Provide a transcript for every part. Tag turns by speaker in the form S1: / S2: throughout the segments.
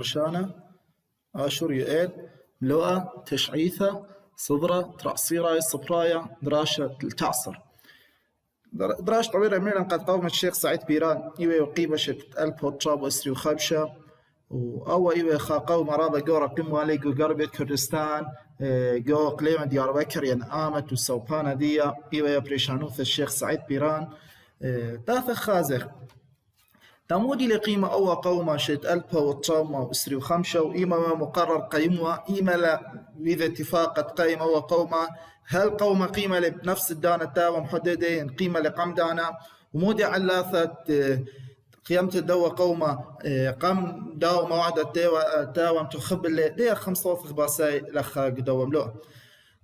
S1: مرشانة آشور يؤيل ملوءة تشعيثة صدرة ترعصيرة صبراية دراشة التعصر دراش طويلة ميلا قد قوم الشيخ سعيد بيران إيوه وقيمة شتت ألب وطراب وأسري وخبشة وأو إيوه خاقو مرابة جورا قموا ليقو قربية كردستان جو قليمة ديار بكر ين آمت وسوبانا ديا إيوه بريشانوث الشيخ سعيد بيران تاث خازخ تمودي لقيمة أو قومة شت ألبا والطامة وإسري وخمشة وإيما مقرر قيمها إيما لا إذا اتفاقة قيمة أو قومة هل قومة قيمة لنفس الدانة تاوى محددين قيمة لقم دانا ومودي علاثة قيمة الدوة قومة قم داو موعد تاوى متخب اللي دي 5 باساي لخا قدوة ملوء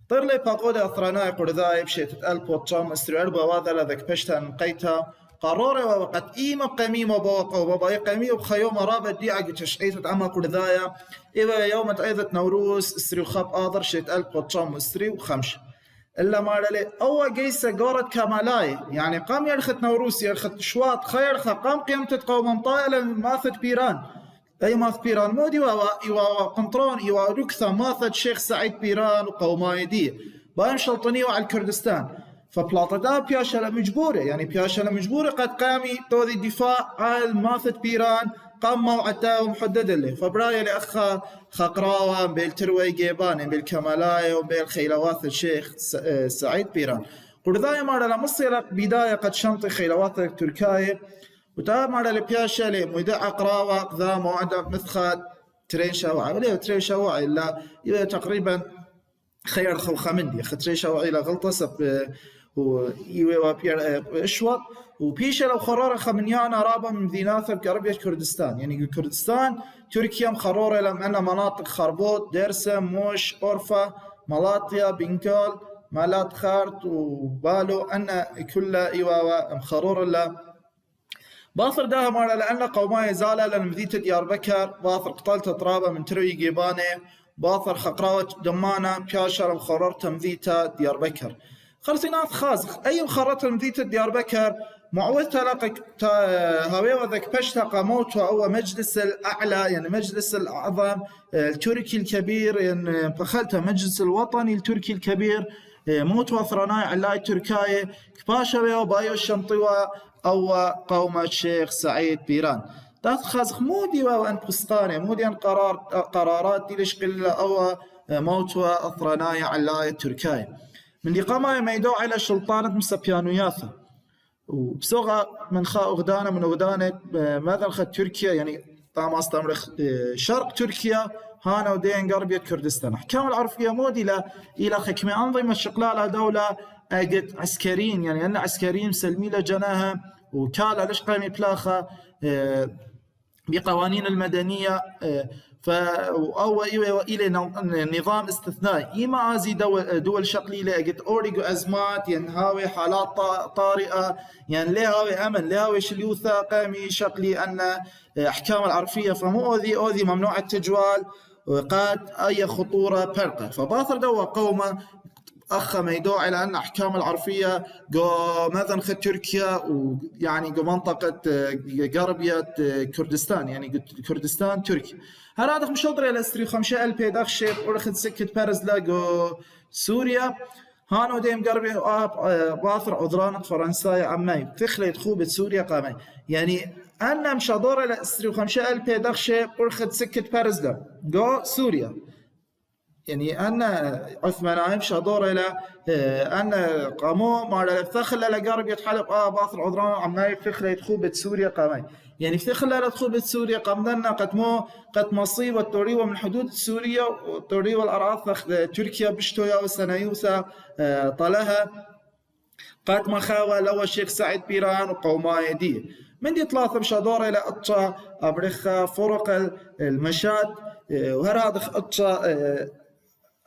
S1: طير لي باقودة أثراناي قرداي بشيت ألبا والطامة إسري أربا واذا لذك بشتا نقيتها قرار وقت إيما قميمة بوقو بابا قميمة بخيوم رابط دي عقد تشعيثة عما كل ذايا إذا يوم تعيذة نوروز إسري وخاب آذر شيت ألب وطشام إسري وخمش إلا ما لي أول جيسة قارت كمالاي يعني قام يرخت نوروز يرخت شواط خير قام قيمة قوم طائلة ماثت بيران أي ماث بيران مودي وقنطرون وركثة ماثت شيخ سعيد بيران وقوماي دي بايم شلطني وعلى الكردستان فبلاطدا بياشلا مجبورة يعني بياشلا مجبورة قد قامي توذي الدفاع عن ماثت بيران قام موعدها ومحدد له فبرايا لأخا خقراوة بالتروي جيبان بالكمالاية وبالخيلوات الشيخ سعيد بيران قردايا مارا لمصير بداية قد شنطي خيلوات التركاية وتا مارا لبياشلا مدعى قراوة ذا موعدة مثخات ترين شواعي وليه ترين شواعي إلا تقريبا خير خمندي ترين شواعي لغلطة سب ويوا بير اشوط وبيش لو خرارة خمنيانا رابا من ذيناثة بقربية كردستان يعني كردستان تركيا مخرورة لم أن مناطق خربوط ديرسة موش أورفا ملاطيا بنكال مالات خارت وبالو أن كلها إيوا مخرورة لا باثر داها مالا لأن قوماي زالة لنمذيت ديار بكر باثر قتلت طرابة من تروي جيباني باثر خقراوة دمانة بياشر مخرور تمذيتا ديار بكر خرسينات خازخ أي مخرط مذيت ديار بكر معوذ تلاقي هاوي وذاك بشتا قاموت أو مجلس الأعلى يعني مجلس الأعظم التركي الكبير يعني بخلته مجلس الوطني التركي الكبير موت وثرناي علاي تركاية كباشا وبايو الشنطوة أو قوم الشيخ سعيد بيران تات خازخ مودي وأن بسطاني مودي أن قرارات دي لشقل أو موت وثرناي علاي تركاية من اللي قام يدعو على سلطانة مسبيانوياثا وبسوغا من خا أغدانا من أغدانا ماذا أخذ تركيا يعني طام أستمر شرق تركيا هانا ودين غربية كردستان أحكام العرفية مودي إلى حكمة أنظمة شقلالة دولة أجد عسكريين يعني أن عسكريين سلمي لجناها وكالا ليش قامي بلاخة بقوانين المدنية أو إلى نظام استثنائي إما أزي دول شقليلة أجد أوريجو أزمات ينهاوي حالات طارئة يعني لهاوي أمن لهاوي شليوثا قامي شقلي أن أحكام العرفية فمو أوذي ممنوع التجوال وقاد أي خطورة فرقة فباثر دوا قومة أخا ميدو على أن أحكام العرفية جو مثلا خد تركيا ويعني جو منطقة غربية كردستان يعني كردستان تركيا هذا مشطر إلى استري 5000 دخشة ورخد سكت بارزلا جو سوريا هانو ديم غربي باثر عذران فرنسا عماي تخلي خوبة سوريا قامي يعني أنا مشطر إلى استري 5000 دخشة ورخد سكت بارزلا جو سوريا يعني أن عثمان عايم شادور إلى أن قاموا مع الفخل على قرب يتحلق باثر عذران عماي فخل يدخوبة سوريا قامي يعني فخل على دخوبة سوريا قامنا قد مصيبة توريوة من حدود سوريا وتوريوة الأراضي تركيا بشتويا وسنايوسا طلها قد مخاوى لو الشيخ سعيد بيران وقوماي دي من دي 3 مشادور إلى أطشا أبرخة فرق المشاد وهرادخ أطشا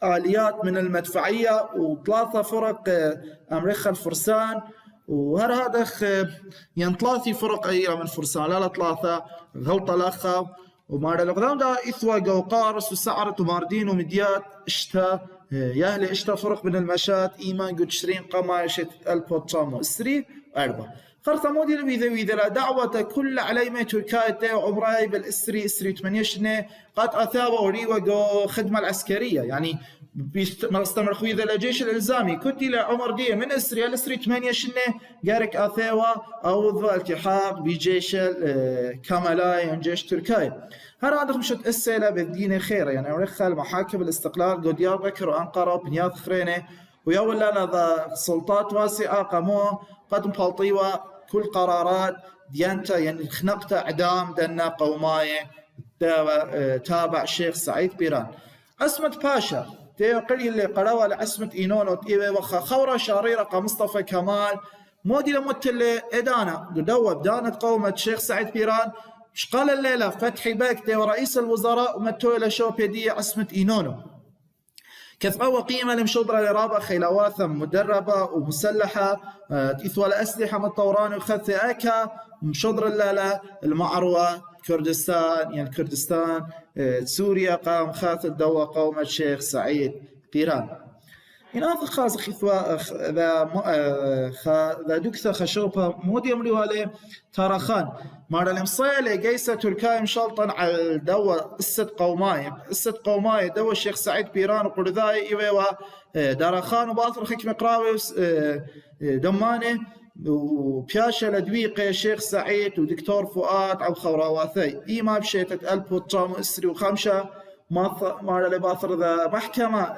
S1: آليات من المدفعية و3 فرق أمريكا الفرسان وهرادخ ين 3 فرق أيضا من فرسان لا 3 غلطة لخا ومار القدام دا إثوى قوقارس وسعرت وماردين ومديات اشتا يهلي اشتا فرق من المشات إيمان قد 20 قما شت البوتشام وإسري 4 خرطة مودي وإذا لا دعوة كل عليمة تركاية عمراي بالإسري 8 قد أثابوا وريوة خدمة العسكرية يعني استمر خويذا لجيش الإلزامي كنت لعمر دي من الإسري 8 جارك أثاوى أو ذو التحاق بجيش كاملاي جيش تركاي هذا عندهم شت أسئلة بالدين خير يعني أورخها المحاكم الاستقلال ديار بكر وأنقرة وبنياث خرينة ويولا لنا سلطات واسعة قاموا قد مبالطيوة كل قرارات ديانتا يعني خنقتا إعدام دنا قوماية تابع الشيخ سعيد بيران عصمة باشا تقولي اللي قرأوا لعصمة إينونو تيوي وخا خورة شريرة مصطفى كمال مودي لمتل إدانا قدوة بدانة قومة الشيخ سعيد بيران شقال الليلة فتحي باك ورئيس الوزراء ومتوي لشوبيدية عصمة إينونو كثبوا قيمة لمشضرة لرابة خيلواثة مدربة ومسلحة تيثوى الأسلحة من الطوران وخذ أكا مشضرة الليلة المعروة كردستان يعني كردستان سوريا قام خاث الدوا قوم الشيخ سعيد بيران هنا خاص خثوا ذا دكثة خشوبة مودي أمري والي تارخان مار المصيلة جيسة تركاي مشلطن على الدوا قصة قوماي دوا الشيخ سعيد بيران وقرداي إيوا دارخان وباطر خكم قراوي دماني وبياشا لدويقة الشيخ سعيد ودكتور فؤاد أو خوراواثي إيما بشيتة ألب وطام إسري وخمشة مار لباطر ذا محكمة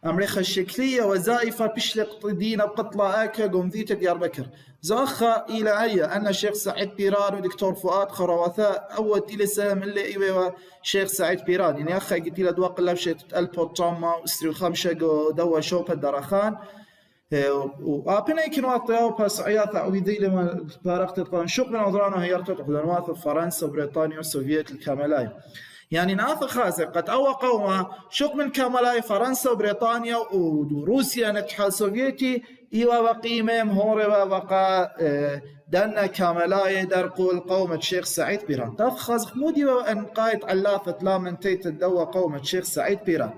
S1: أمريكا الشكلية وزائفة بشلق دينا بقطلة آكا قمذية ديار بكر زأخا إلى أي أن الشيخ سعيد بيران ودكتور فؤاد خرواثاء أول تيلي سلام اللي إيوه شيخ سعيد بيران يعني أخا قلت لي أدواق الله بشيت البوطامة وإسري وخمشة دوا شوبة دارخان وأبنى كانوا أطياو بس عياثة أو يدي لما بارقت تقول شوق من أضرانه هيرتط قدنوات فرنسا وبريطانيا والسوفيت الكاملاي يعني ناثر خازر قد أوى قوما شوق من كاملاي فرنسا وبريطانيا وروسيا الاتحاد السوفيتي إيوا وقيمة مهورة وقا دنا كاملاي درقوا قومة الشيخ سعيد بيران ناثر خازر مودي وأن قايد علاثة لا من تيت الدوا قومة الشيخ سعيد بيران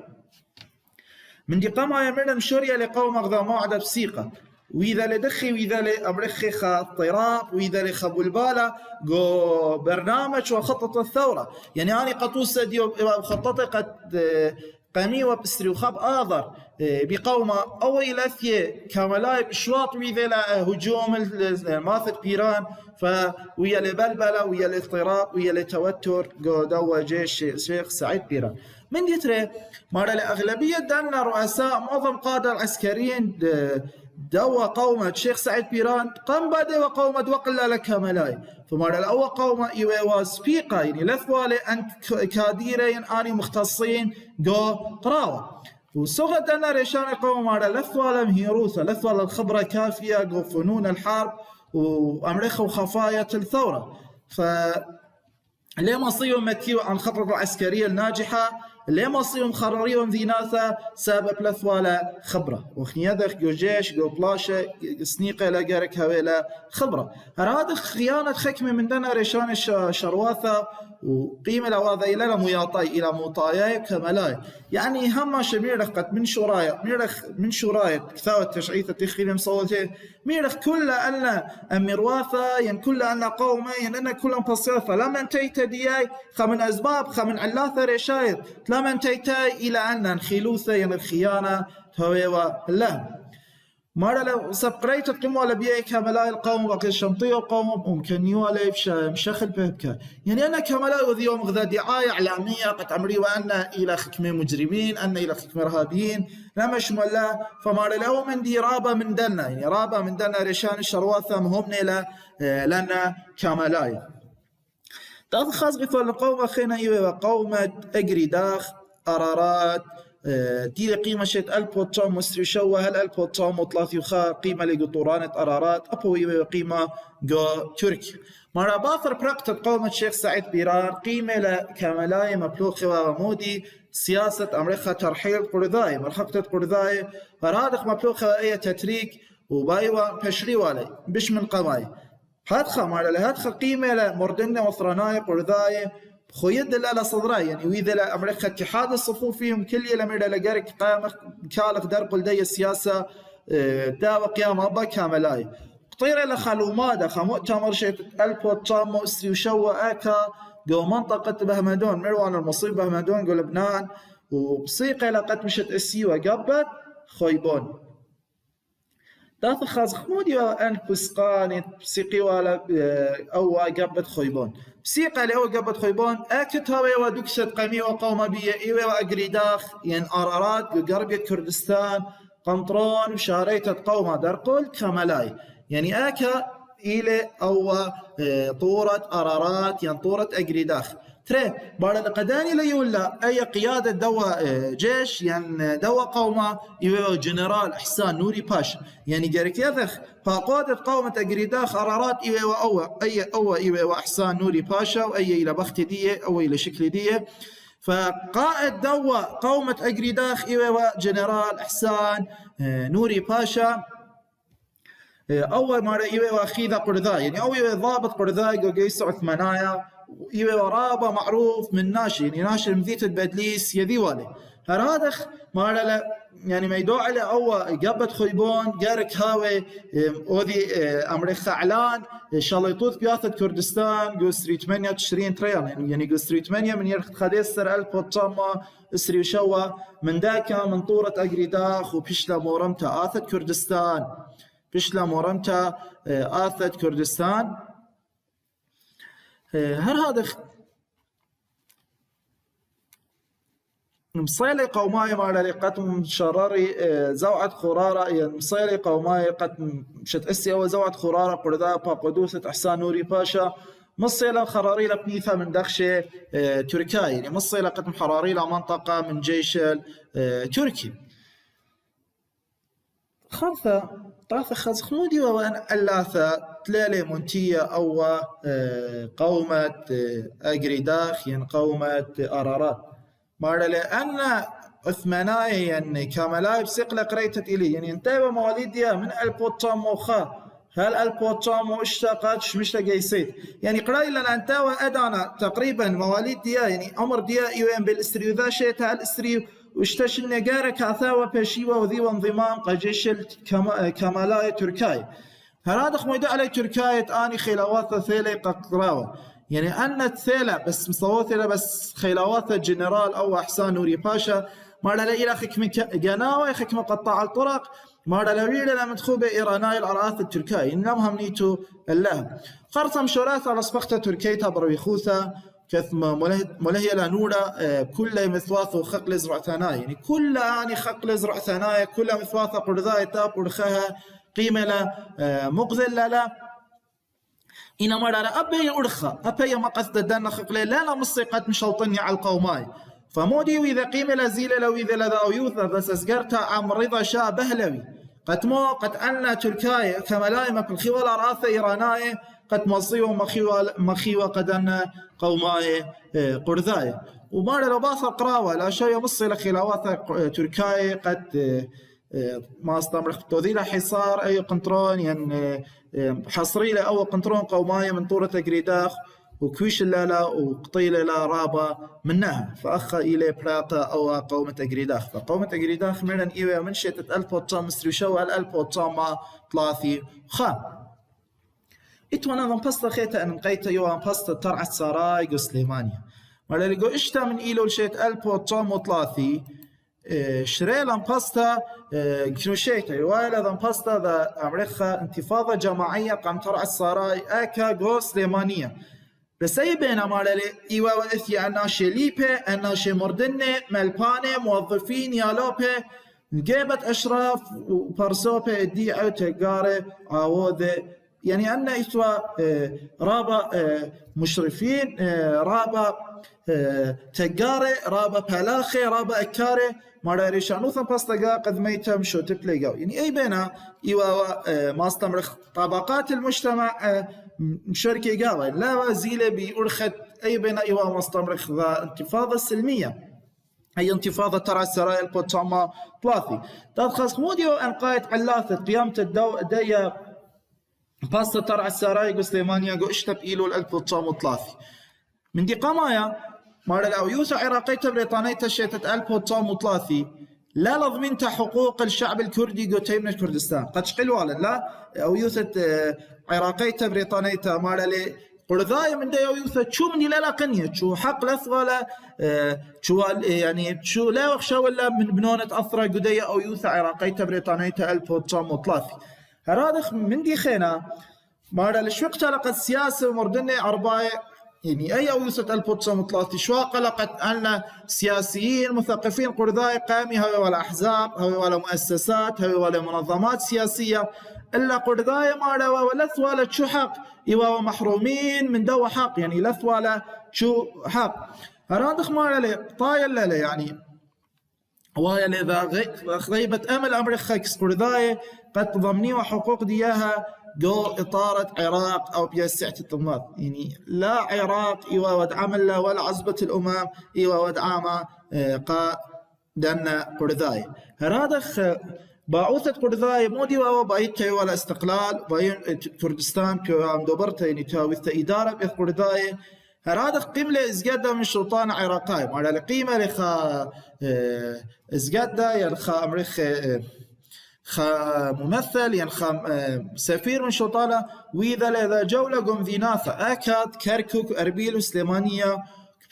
S1: من دي قامة يمرنا مشورية لقوم أغذى موعدة بسيقة وإذا لدخي وإذا لأبرخي اضطراب وإذا لخبو البالة جو برنامج وخطط الثورة يعني أنا قطوسة دي خططي قد قاني وبسري وخاب آذر بقومة أو إلثية كاملاي بشواط وإذا لهجوم الماثل بيران فويا لبلبلة ويا الاضطراب ويا لتوتر جو دوا جيش الشيخ سعيد بيران من يترى مر الأغلبية دنا رؤساء معظم قادة العسكريين دوا قومة الشيخ سعيد بيران قام بعد وقومة وقل لك ملاي فمر الأول قومة إيوا سبيقة يعني لثوالي أن كاديرين آني مختصين جو قراوة وصغة دنا ريشان قومة مر لثوالي مهيروثة لثوالي الخبرة كافية جو فنون الحرب وأمريكا وخفايا الثورة لما صيهم متيو عن خطة العسكرية الناجحة لما صيهم خراريهم ذيناثا سبب لثوالا خبرة وخنيادخ جو جيش جو بلاشة سنيقة لقارك هويلا خبرة هذا خيانة خكمة من دنا ريشان الشرواثة وقيمة لواذا إلى مياطي إلى موطايا كملاي يعني هم شميرخ قد من شرايا كثاوة تشعيثة تخيل مصوته ميرخ كل أن أميرواثة ين كل أن قومة ين أن كل بصيفة لما انتيت دياي خمن أسباب خمن علاثة ريشايد لما انتيتاي إلى أن خلوثة ين الخيانة هويوا الله مرة لو سبقريت تقوم على بيئة كملاء القوم وقت الشنطية وقوم ممكن يوالي مشخل بهبك يعني أنا كملاء وذي يوم غذا دعاية إعلامية قد أمري وأن إلى خكمة مجرمين أن إلى خكمة رهابيين لما شمال فمرة لو من دي رابة من دلنا يعني رابة من دلنا ريشان الشرواثة مهمنا لنا كملاء تأخذ غفال القوم أخينا إيوه قومة أجري داخ أرارات دي قيمة شيت البوتشام مصري شو هل البوتشام وثلاثي وخا قيمة لقطورانة أرارات أبوي قيمة جو تركيا مرة باثر براكتة قومة الشيخ سعيد بيران قيمة لكملاي مبلوخة ومودي سياسة أمريكا ترحيل قرضاي مرحبة قرضاي فرادخ مبلوخة أي تتريك وبايوة بشري والي بش من قماي هادخل مرة لهادخل قيمة لمردنة وثراناي قرضاي خويد لا صدراي يعني وإذا لأمريكا اتحاد الصفوف فيهم كل يلمر لجارك قام كالق درق لدي السياسة داو قيام أبا كاملاي قطيرة لخلومادة خمؤتمر شيت البوتشام وإسري وشوى آكا جو منطقة بهمدون مروان المصيب بهمدون جو لبنان وبسيقة لقد مشت إسي وقبت خويبون داث خاز خمودي وأن بسقاني بسيقي ولا أو قبت خويبون بسيقة لأو قبت خويبون أكتها ودكشت قمي وقوم بي إيوه وأقريداخ ين أرارات قربية كردستان قنطرون وشاريتة قومة درقل كملاي يعني آكا إلى أو طورة أرارات يعني طورة أقريداخ ترى بعد القداني ليولا أي قيادة دوا جيش يعني دوا قومة إيوه جنرال إحسان نوري باشا يعني جارك يذخ فقادة قومة أقريداخ أرارات إيوه إيوه إحسان نوري باشا وأي إلى بخت دية أو إلى شكل دية فقائد دوا قومة أقريداخ إيوه جنرال إحسان نوري باشا أول مرة إيوه أخيذا قرذاي يعني أول ضابط قرذاي قيس عثمانايا إيوه رابا معروف من ناشي يعني ناشي مذيت البدليس يذي والي هرادخ مرة يعني ما يدعو على أو قبت خويبون جارك هاوي أوذي أمريكا إعلان شاليطوث بياثة كردستان جو سري 28 تريال يعني جو سري 8 من يرخد خديسر ألف وطامة سري وشوا من داكا من طورة أقريداخ وبيشلا مورمتا آثة كردستان بيشلا مورمتا آثة كردستان هر هذا مصيلي قوماي مع قتم شراري زوعة خرارة يعني مصيلي قوماي قتم مشت أسي أو زوعة خرارة قرداء قدوسة إحسان نوري باشا مصيلة خراري لبنيثة من دخشة تركيا يعني مصيلة قتم حراري لمنطقة من جيش تركي خمسة طافة خاز خمودي وأن ألاثة تلالي منتية أو قومة أقريداخ يعني قومة أرارات مارا لأن عثماناي يعني كاملاي بسيقلة قريتت إلي يعني انتبه مواليديا من البوتشام موخا هل البوتشام واشتاقات مش لقيسيت يعني قراي لنا انتبه أدانا تقريبا مواليد ديا يعني عمر ديا يوين بالإسري وذا شيء الإسري واشتش النجارة كعثاوة بشيوة وذي وانضمام قجيش كاملاي تركاي هذا خميدا علي تركيا آني خيلاوات ثيلي قراوة يعني أن الثيلة بس مصوثلة بس خيلاوات الجنرال أو إحسان نوري باشا ما لا إلى خكم جناوة خكم قطاع الطرق ما لا ويلا لما تخوب إيراناي الأراث التركي إنهم نيتو الله قرصم شراث على صفقة تركيا بروي خوثة كثم ملهي لانورا كل مثواث وخقل زرع ثنايا يعني كل آني خقل زرع ثنايا كل مثواث قرذاي تاب ورخها قيمة لا مقذل لا إنما لا أبي أرخى أبي ما قصد دنا خقلي لا مصيقة مشلطني على القوماي فمودي وإذا قيمة لا زيل لو إذا لذا يوثى بس أسقرتها عم رضا شاه بهلوي قد مو قد أن تركيا كملايمة في الخيوة راثة إيراناي قد مصيو مخيوة قد أن قوماي قرذاي وما له باص قراوة لا شيء مصي لخلاوات تركيا قد ما استمر توذيله حصار أي قنطرون يعني حصري له أو قنطرون قوماية من طورة قريداخ وكويش لا وقطيلة لا رابة منها فأخا إلى براقة أو قومة قريداخ فقومة قريداخ من إيوه من شتت 1900 وشو 1930 خا إتوانا ذن بسطة خيطة أن مقيتة يوان بسطة ترعى السراي قو سليمانيا مالا لقو إشتا من إيلو لشيت 1930 شريلا باستا كنوشيتا يوالا ذا باستا ذا أمريكا انتفاضة جماعية قام ترعى السراي آكا قو سليمانية بس أي بينا مالا إيوا وإثي أناشي ليبي أناشي مردنة ملبانة موظفين يالوبي نجيبت أشراف وبرسوبي الديعة تقاري عاوذة يعني أن إتوا رابا مشرفين رابا تقاري رابا بلاخي رابا أكاري مرة ريشانو ثم باستقا قد ميتم شو تبليقاو يعني أي بينا إيوا ما استمرخ طبقات المجتمع مشاركة قاوة لا وزيلة بأرخت أي بينا إيوا ما استمرخ ذا انتفاضة سلمية هي انتفاضة ترعى السرايا البوتشاما ثلاثي تدخص موديو أن قايت علاثة قيامة دايا باستا ترعى السرايا قو سليمانيا قو اشتب إيلو 1903 من دي قمايا مارا الأويوثة عراقية بريطانية تشيتت 1903 لا لضمنت حقوق الشعب الكردي قوتي من كردستان قد شقل والا لا او يوثت عراقيتا بريطانيتا مارلي قرذاي من دا او يوثت شو من لا قنيه شو حق لثغلا شو يعني شو لا وخشا ولا من بنونه اثرى قديه او يوث عراقيتا بريطانيتا البوتشام وطلافي هرادخ من دي خينا مارلي شو قلقت السياسه مردنه ارباي يعني أي أويسة 1930 شو قلقت أن سياسيين مثقفين قرذاي قامي هوي ولا أحزاب هوي ولا مؤسسات هوي ولا منظمات سياسية إلا قرذاي ما روا ولا ثوالة شو حق إيوا محرومين من دو حق يعني لا ثوالة شو حق هرادخ ما رلي طايل لا يعني وهي إذا غيبت أمل أمر خكس قرذاي قد تضمني وحقوق دياها جو إطارة عراق أو بيسعة الطماط يعني لا عراق إيوا ودعم الله ولا عزبة الأمم إيوا ودعامة قا دنا قرذاي هرادخ باعوثة قرذاي مودي وبايت ولا استقلال باين كردستان كام دوبرتا يعني تاويث إدارة بيث قرذاي هرادخ قيمة إزجادة من سلطان عراقاي على قيمة لخا إزجادة يلخا أمريخ ممثل ينخم سفير من شطالة وإذا لذا جولة قم ذيناثة أكاد كركوك أربيل وسليمانية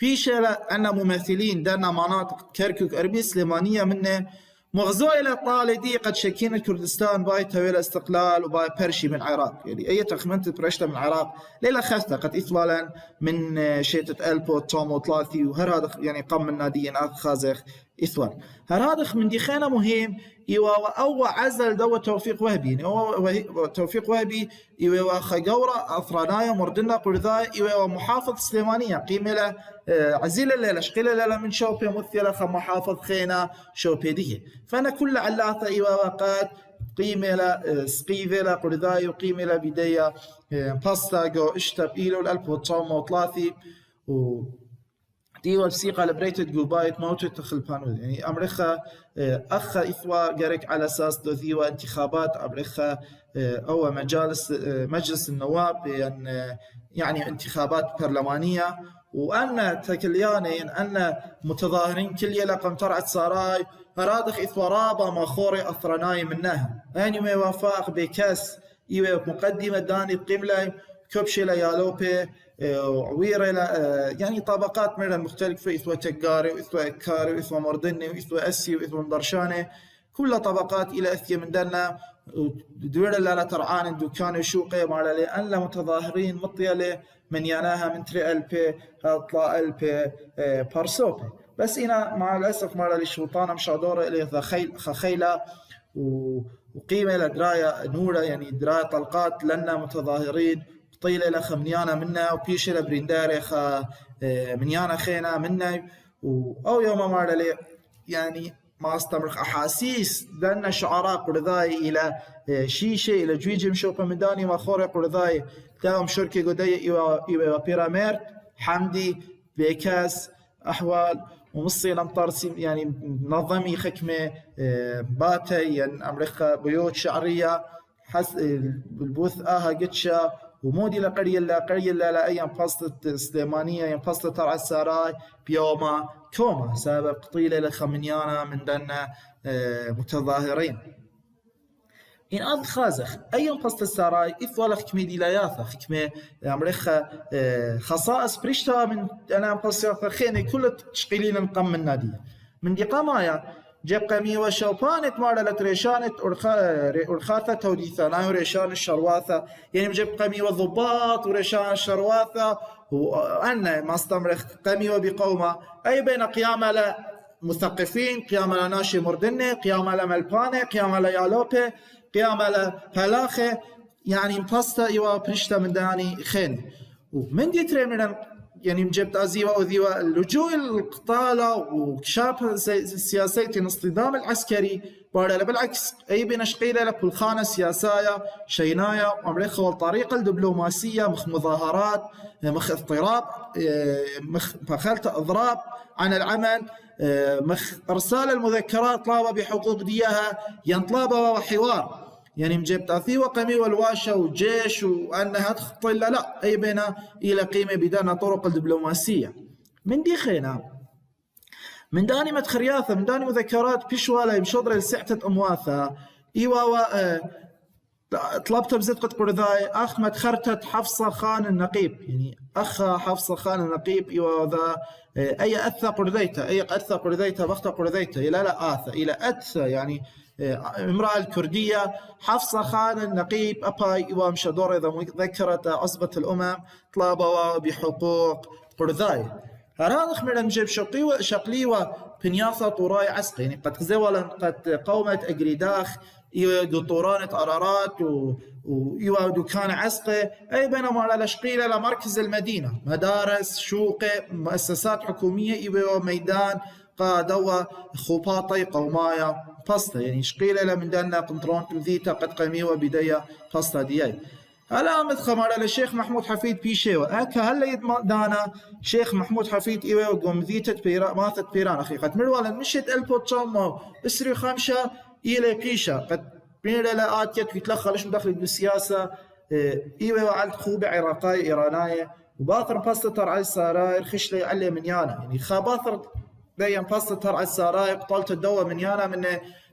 S1: بيشة أن ممثلين دانا مناطق كركوك أربيل سليمانية منه مغزوة إلى طالدي قد شكين كردستان باي تويل استقلال وباي برشي من العراق يعني أي تخمنت برشتة من العراق ليلة خاصة قد إثوالا من شيتة ألبو تومو طلاثي وهرادخ يعني قم من ناديين خازخ إثوال هرادخ من ديخانة مهم إيوا أو عزل دو توفيق وهبي يعني أو توفيق وهبي إيوا خجورة أفرانايا مردنا قرذاي إيوا محافظ سليمانية قيمة له عزيل الليلة شقيل الليلة من شوبي مثيلة محافظ خينا شوبي ديه فأنا كل علاثة إيوا وقات قيمة له سقيفة له قرذاي وقيمة له بداية باستا جو اشتب إيلو الألف وتصوم وطلاثي و ديوا بسيقة لبريتد جوبايت موتت خلبانود يعني أمريكا أخا إثوا جرك على أساس دو انتخابات أمريكا أو مجلس النواب يعني انتخابات برلمانية وأن تكليانين أن متظاهرين كل يلقم ترعت ساراي هرادخ إثوا رابا مخوري أثرناي منها يعني ما يوافق بكاس إيوه مقدمة داني بقيمة كبشي ليالوبي وعويرة يعني طبقات من المختلفة إثوى تقاري وإثوى إكاري وإثوى مردني وإثوى أسي وإثوى مدرشاني كل طبقات إلى أثية من دنا دوير لا ترعان دوكان وشوقي معلا لأن متظاهرين مطيلة من يناها من تري ألبي هطلع ألبي بارسوبي بس إنا مع الأسف معلا للشوطانة مش عدورة إليه خخيلة وقيمة لدراية نورة يعني دراية طلقات لنا متظاهرين طيلة لخمنيانا منا وبيشة لبرينداري منيانا خينا منا أو يوم مارا لي يعني ما استمرخ أحاسيس دنا شعراء قرذاي إلى شيشة إلى جويجي مشوقة مداني وخوري قرذاي تاهم شركة قدية إيوا بيرامير حمدي بيكاس أحوال ومصي لمطرسي يعني نظمي خكمة باتي يعني أمريكا بيوت شعرية حس البوث قتشا ومودي لقرية لا أيام فصلة سليمانية أيام فصلة ترع الساراي بيوما كوما سابق طيلة لخمنيانا من دنا متظاهرين إن أض خازخ أيام فصلة الساراي إثوال خكمي ديلاياثا خكمي أمريكا خصائص بريشتا من أنا فصلة خيني كل تشقيلين القم من نادية من دي قمايا جقمي وشوبانت مارلت ريشانت أرخاثة توديثة نايو ريشان الشرواثة يعني جقمي وضباط وريشان الشرواثة وأنا ما استمرخ قمي وبقومة أي بين قيامة لمثقفين قيامة لناشي مردني قيامة لملباني قيامة ليالوبي قيامة لفلاخي يعني مفستا إيوا برشتا من داني خين ومن دي تريمنا يعني مجبت أزيوة وذيوة اللجوء القتالة وكشاف السياسية الاصطدام العسكري بالعكس أي بنشقيلة لبلخانة السياسية شيناية أمريكا والطريقة الدبلوماسية مخ مظاهرات مخ اضطراب مخ فخلت إضراب عن العمل مخ إرسال المذكرات طلابة بحقوق ديها ينطلابة وحوار يعني مجيب تأثير وقمي والواشة والجيش وأنها تخطي لا أي بنا إلى قيمة بدانا طرق الدبلوماسية من دي خينا من داني متخرياثة من داني مذكرات بيشوالا يمشضر لسعتة أمواثة إيوا طلبت بزدقة قرذاي أخ متخرتت حفصة خان النقيب، يعني أخ حفصة خان النقيب إيوا ذا أي أثى قرذيته، أي أثى قرذيته بخت قرذيته إلى لا آثى إلى أثى، يعني امرأة الكردية حفصة خان النقيب أباي إيوا مشدور إذا ذكرت عصبة الأمم طلبوا بحقوق قرذاي. هرانخ من المجيب شقليوة بنياثة طوراي عسق، يعني قد زولا قد قومت أجريداخ قطورانة أرارات وإيوا دكان عسقة، أي بينما على شقيلة لمركز المدينة مدارس شوقة مؤسسات حكومية إيوا ميدان قادوا خباطي قومايا بسطة، يعني شقيلة من دانا قنطرون تمذيتا قد قميوة بداية بسطة دياي. هلا متخمر للشيخ محمود حفيد بيشيوة أكا هلا يدانا شيخ محمود حفيد إيوا وقمذيتة بيران ماثت بيران أخي قد مرولا مشيت ألبو تصمو إسري خمشة إلى بيشا قد بين لا آتيت ويتلخى ليش مدخل بالسياسة إيوه وعلت خوبة عراقية إيرانية وباثر باستر على السراير خشلي علي من يانا، يعني خاباثر بيان باستر على السراير قتلت الدواء من يانا من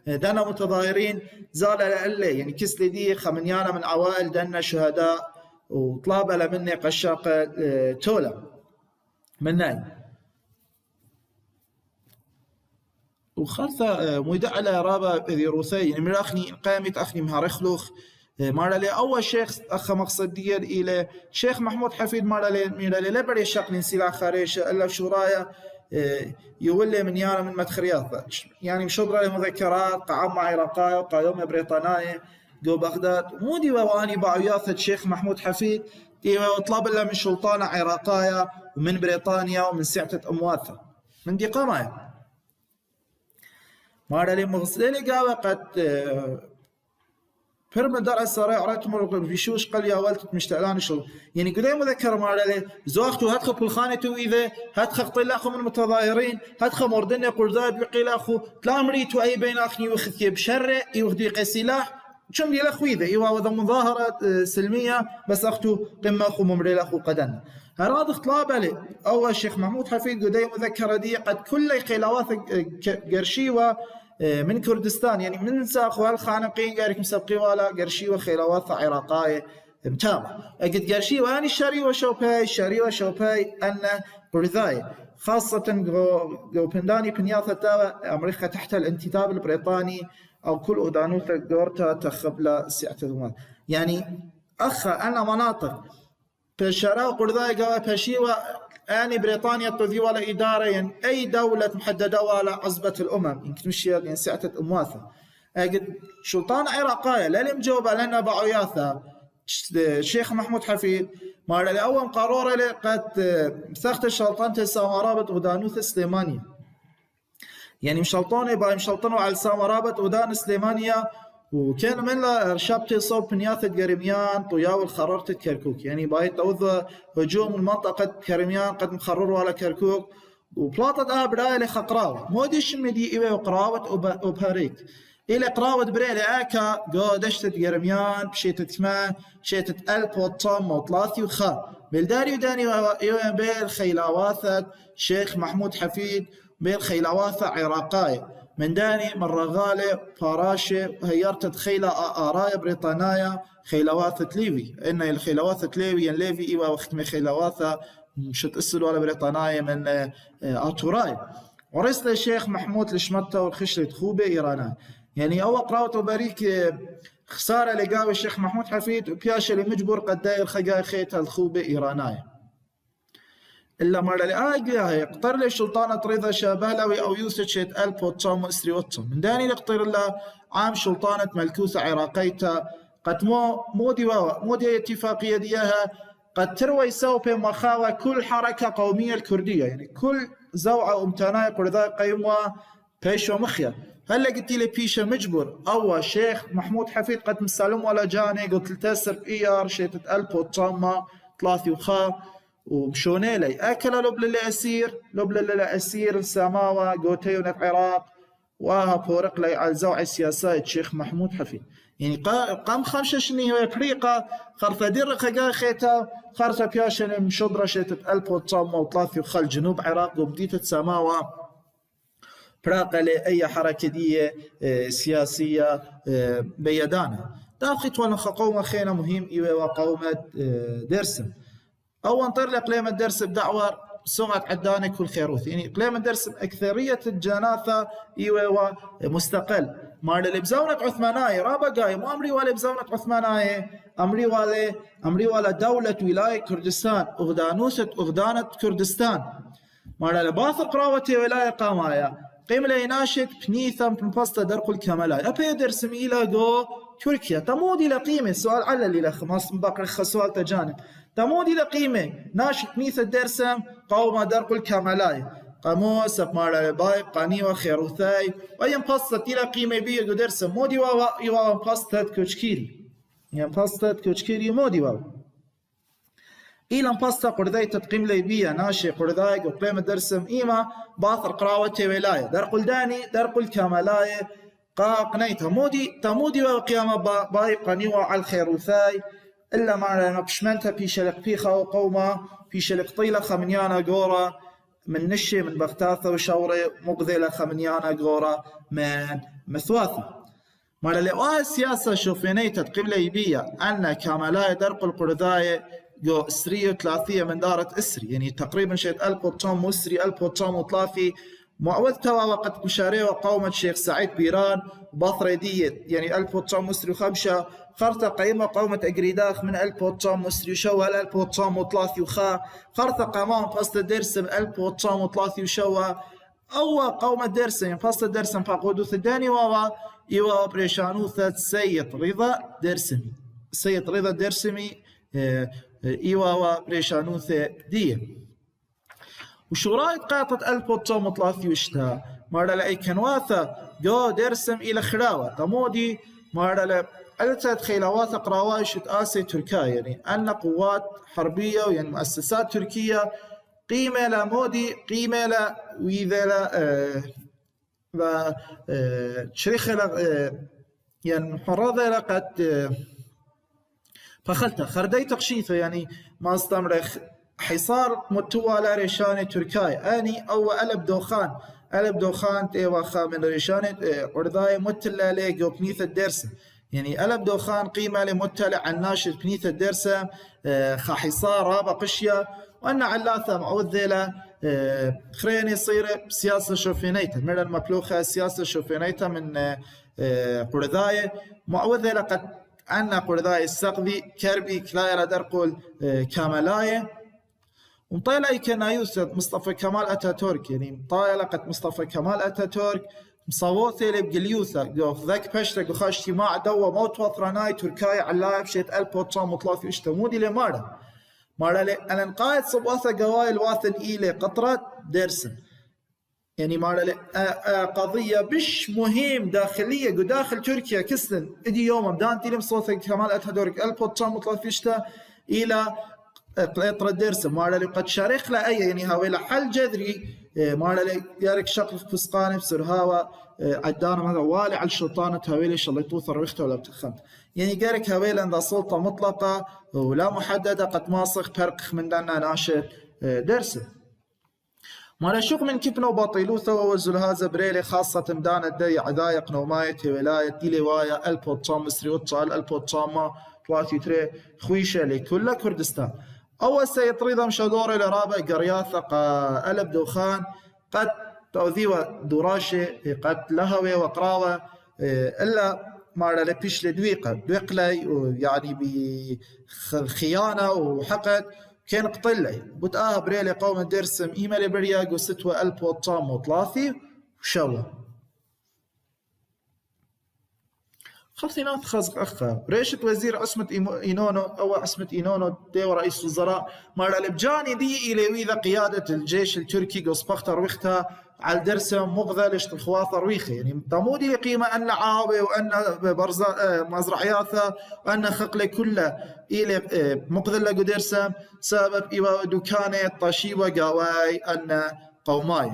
S1: دنا متظاهرين زال علي، يعني كسلي دي من يانا من عوائل دنا شهداء وطلاب مني قشاق تولا مناي وخلثة ميدع على رابع ذي روثي، يعني من أخني قامت أخني مهارخلوخ مارا لي أول شيخ أخ مقصد ديال إلى شيخ محمود حفيد مارا لي ميرا لي لبري شقل سلاح خارج إلا شرايا يولي من يانا من مدخريات، يعني مشضرة لمذكرات قعام عراقية وقايمة بريطانية جو بغداد مودي وواني بعياثة شيخ محمود حفيد وطلب له من سلطانة عراقية ومن بريطانيا ومن سعة أمواثة من دي قماية مارا لي مغسلي قاوة قد فرم دار السراء عرفت مرق في شوش قال يا والد مشتعلان شغل، يعني قدام مذكر مارا لي زوجته هتخ بالخانة وإذا هتخ قتل أخو من المتظاهرين هتخ مردن يقول ذا بيقيل أخو تلامريت أي بين أخني وخذي بشرة يوخدي قسلاح شم دي الأخو إذا إيوا وذا مظاهرة سلمية بس أخته قمة أخو ممري الأخو قدن هراد اختلاب عليه أول شيخ محمود حفيد قدام مذكرة دي قد كل خلافات قرشيوة من كردستان، يعني من ساخ والخانقين قارك مسبقي ولا قرشي وخيلوات عراقية متابع أجد قرشي وأنا الشري وشوباي أن برذاي خاصة جو بنداني بنياثة تاوى أمريكا تحت الانتداب البريطاني أو كل أدانوثة جورتا تخبل سعة ذمان، يعني أنا مناطق بشراء قرذاي قوى بشيوة يعني بريطانيا تذي ولا إدارة، يعني أي دولة محددة ولا عصبة الأمم يمكن مش يعني سعة أمواثة أجد سلطان عراقية لا مجاوبة لنا بعياثة الشيخ محمود حفيد ما لأول قرار قد سخت السلطان السامرابط ودانوث سليمانية، يعني مشلطاني باي مشلطنوا على السامرابط ودان سليمانية وكان من لا رشابتي صوب بنياثة كرميان طياو الخرارة كركوك، يعني باي توذ هجوم المنطقة كرميان قد مخرروا على كركوك وبلاطة برايلي خقراوة موديش مدي إيوه وقراوة وبهاريك إلى قراوة بريلي آكا قادشتة كرميان بشيتة كمان شيتة ألب وطم وطلاثي وخا بلداري وداني إيوه بيل خيلاواثة شيخ محمود حفيد بيل خيلاواثة عراقية من داني مرة غالي فراشة هيرت خيلة آرايا بريطانية خيلواثة ليفي إن الخيلواثة ليفي ليفي إيوا وختمي خيلواثة مشت أسلوا على بريطانية من أطوراي ورست الشيخ محمود لشمتة والخشلة خوبة إيرانية، يعني أول قراءة باريك خسارة لقاوي الشيخ محمود حفيد وبياش اللي مجبور قد داير خجا خيتها الخوبة إيرانية إلا مرة لآجيها يقتر لي سلطانة رضا شابالوي أو يوسف شيت ألب وطم وإسري وطم من داني يقتر له عام سلطانة ملكوثة عراقية قد مودي اتفاقية ديها قد تروي سوبي مخاوة كل حركة قومية الكردية، يعني كل زوعة أمتناية قرذا قيمة بيش ومخيا هلا قلت لي بيشا مجبور أول شيخ محمود حفيد قد مسالم ولا جاني قلت لتسر بإيار شيت ألب وطم ثلاثي وخا ومشوني لي أكل لبل أسير السماوة قوتيون العراق وها بورق لي على زوع السياسات الشيخ محمود حفيد، يعني قام خمسة شني هو فريقة خرفة درقة خيتا خرفة بياشن مشضرة شتت ألب وطامة وطلاثي وخل جنوب عراق ومديتة سماوة براقة لأي حركة دي سياسية بيدانة داخل توانخ قومة خينا مهم إيوه وقومة درسم أو انطر لقليمة درس بدعوة سمعة عدانك والخيروث يعني قليمة درس أكثرية الجناثة إيوه مستقل ما اللي بزونة عثمانية رابا قايم أمري ولا بزونة عثمانية أمري ولا دولة ولاية كردستان أغدانة كردستان ما اللي باثق قراوتي ولاية قامايا قيم لي ناشك بنيثم بنفستا درق الكمالاي أبي درسم إلى جو تركيا تمودي لقيمة السؤال على اللي لخ ماس مبقر سؤال تجانب تمودي لقيمة ناشك بنيث الدرسم قوم درق الكمالاي قاموس مارا باي قانيوة خيروثاي وين بسطت إلى قيمة بيه درسم مودي يوا بسطت كوشكيري يعني بسطت كوشكيري مودي واو إيلان باستا قرداي تتقيم لي بيا ناشي قرداي وقيمة درسم إيما باثر قراوتي ولاية درقل داني درقل كمالاية قنيتها تمودي وقيامة باي قنيوة على الخيروثاي إلا معنا بشمنتها في شلق فيخا وقومة في شلق طيلة خمنيانا قورة من نشي من بغتاثة وشوري مقذلة خمنيانا قورة من مثواثة مالا لقاء السياسة شوفيني تتقيم لي بيا أن كمالاية درقل قرداي جو اسرية ثلاثية من دارة اسري يعني تقريبا شيء 1930 معوذتها وقت مشاريع وقومة الشيخ سعيد بيران وباثريدية يعني 1905 خرطة قيمة قومة أقريداخ من 1900 ل 1930 وخا خرطة قامام فصل درسم 1930 وشوا أو قومة درسم فصل درسم فقودوث الداني إيوا بريشانوثة السيد رضا درسمي إيوا بريشانوثة دي وشرايط قاطة 1930 مرة لأي كنواثة جو درسم إلى خلاوة تمودي مرة لألتت خيلواثة قراوايشة آسي تركيا يعني أن قوات حربية يعني مؤسسات تركية قيمة لمودي قيمة ل وإذا لا شريخة يعني محرضة لقد فخلتها خردي تقشيثه يعني ما استمرخ حصار متوالى ريشاني تركيا اني او ألب دوخان تيواخا من ريشاني قرداي متلا ليجو بنيث الدرسة يعني ألب دوخان قيمة لمتلا عن ناشد بنيث الدرسة حصار رابا قشية وأن علاثة معوذلة خريني يصير سياسة شوفينيتا من المبلوخة سياسة شوفينيتا من قرداي معوذلة قد أن قرداي السقذي كربي كلايرا درقل كاملاية ومطيلة كان يوسف مصطفى كمال أتاتورك يعني مطيلة قد مصطفى كمال أتاتورك مصوتي لبقليوثا قوف ذاك بشتك وخاش اجتماع دوا موت وطراناي تركاي علايب شيت 1930 اشتمودي لمارا أنا نقايد صباثة قوائل واثن إيلي قطرات درسن يعني مارا قضية بش مهم داخلية داخل تركيا كسلن إدي يوم بدان تيلم صوتك كمال أتاتورك 1930 إلى قطرة درسن مارا قد شارخ لا أي يعني هاوي حل جذري مارا يارك شقل فسقاني بسرهاوة عدانا مثلا والي على الشيطانة هاويلي شليطوث الرخته ولا بتخمت يعني قارك هاويلي عند سلطة مطلقة ولا محددة قد ماسخ فرق من دانا ناشر درسن مالا شوق من كيفنو باطيلوثا ووزل هذا بريلي خاصة مدانا الدي عدايق نوماية ولاية دي لواية البوتشام مصري وطال البوتشام تواتي تري خويشة لكل كردستان أول سيطريضا مشادوري لرابع قرياثة ألب دوخان قد توذيوة دراشة قد لهوة وقراوة إلا مالا لبيش لدويقة يعني بخيانة وحقد كان قتلي بتآه بريلي قوم درسم إيمالي برياق وستوى 1930 وشوا خمسينات خزق أخا ريشة وزير عصمة إينونو أو عصمة إينونو ديو رئيس وزراء مرة لبجاني دي إلي وإذا قيادة الجيش التركي قصبخت رويختها على درسم مغذلش الخواث رويخة يعني تمودي لقيمة أن عاوي وأن مزرعياثة وأن خقلي كله إلي مغذلة قدرسم سبب إيوا دكانة طشيوة قاواي أن قوماي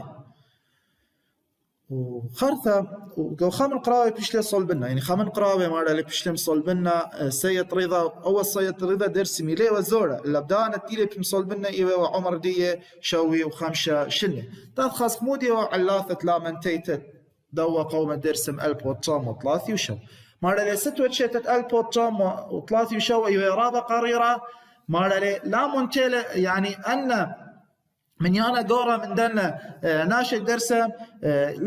S1: وخرثة وخامن قراوي بيشلي صلبنا يعني خامن قراوي ما اللي بيشلم صلبنا سيد رضا أول سيد رضا درس ميلي وزورة اللي بدأنا تيلي بمصلبنا إيوه وعمر دي شوي وخمسة شنة تدخص مودي وعلاثة لا من تيتت دوا قوم درسم ألب وطام وطلاثي وشو ما اللي ست وتشتت ألب وطام وطلاثي وشو إيوه رابع قريرة ما اللي لا منتل يعني أن من يانا قورة من دنا ناشد درسم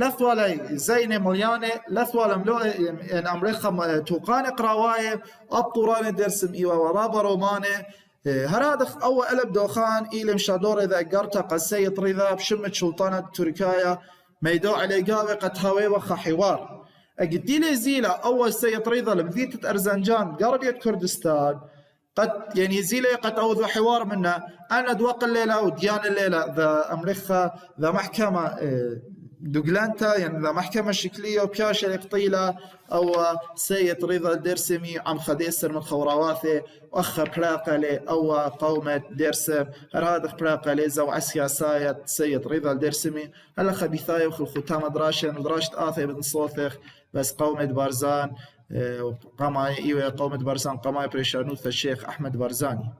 S1: لثوالي زينة مليانة لثوالي ملوء يعني أمريخا توقان قراواي أبطوران درسم إيوه ورابا رومانة هرادخ أول ألب دوخان إيلم شادور إذا قرتا قسية رضا بشمت سلطانة تركيا ميدو على قاوي قد هاوي وخا حوار أقدي لي زيلة أول سيد رضا لمذيتة أرزنجان قربية كردستان قد يعني زيلة قد أوذو حوار منا أنا دوق الليلة وديان الليلة ذا أمريكا ذا محكمة دوغلانتا يعني ذا محكمة شكلية وبياشة قطيلة أو سيد رضا الدرسمي عم خديسر من خوراواثي وأخ براقلي أو قومة درسم هرادخ براقلي زو عسياساية سيد رضا الدرسمي هلا خبيثاية وخل ختامة دراشة آثي بن صوثخ بس قومة بارزان قماي إيوه قومة بارزان قماي بريشانوث الشيخ أحمد بارزاني